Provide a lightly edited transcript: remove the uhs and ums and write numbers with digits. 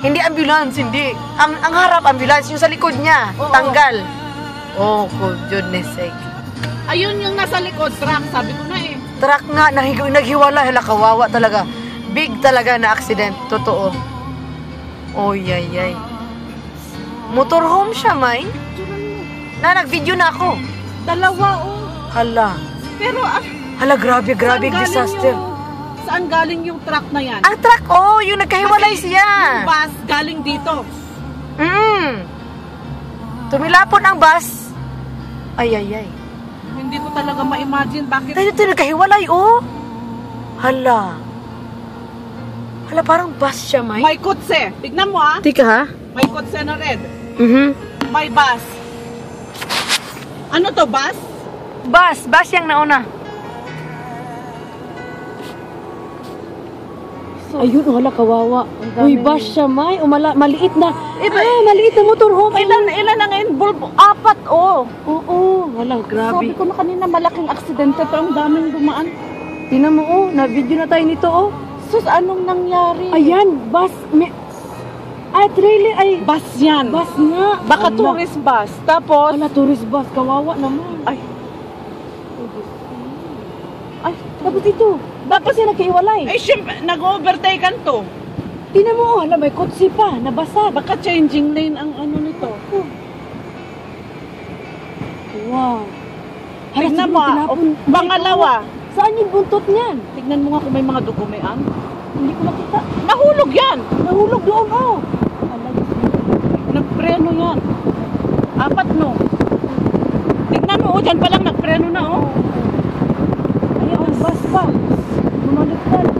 Hindi ambulance, hindi. Ang harap ambulance, yung sa likod niya, tanggal. Oh, for goodness sake. Ayun yung nasa likod, truck, sabi ko na eh. Truck nga, naghiwala, hala, kawawa talaga. Big talaga na accident, totoo. Oh, yay. Motorhome siya, May. Nag-video na ako. Dalawa, Hala. Pero, Hala, grabe, disaster. Saan galing yung truck na yan? Ang truck, yung nagkahiwalay siya. Yung bus galing dito. Tumilapon ang bus. Ay. Hindi ko talaga ma-imagine bakit. Tayo nagkahiwalay, Hala, parang bus siya, May. May kotse. Tignan mo Tika, ha? May kotse na red. May bus. Ano to, bus? Bus yung nauna. Ayun, hala, kawawa. Uy, bus siya, May. Maliit na. Maliit na motorhome. Ilan ang involved? 4, Oo, hala, grabe. Sabi ko na kanina malaking aksidente pero ang daming dumaan. Tingnan mo, na-video na tayo nito, Sus, anong nangyari? Ayan, bus. Trailer, ay. Bus yan. Bus nga. Baka tourist bus. Tapos, Tourist bus. Kawawa naman. Ay. Tapos ito. Tapos siya nagkaiwalay. ay syempre, nag-overtaken to. Tingnan mo, hala, may kotse pa. Nabasag. Baka changing lane ang ano nito. Wow. Tignan mo, pangalawa. Saan yung buntot niyan? Tignan mo nga kung may mga dugumean. Hindi ko makita. Nahulog yan. Nahulog doon, Nagpreno yan. 4, no? Tignan mo, dyan pa lang nagpreno na, Ayun, ang bus pa. Bumaliktad.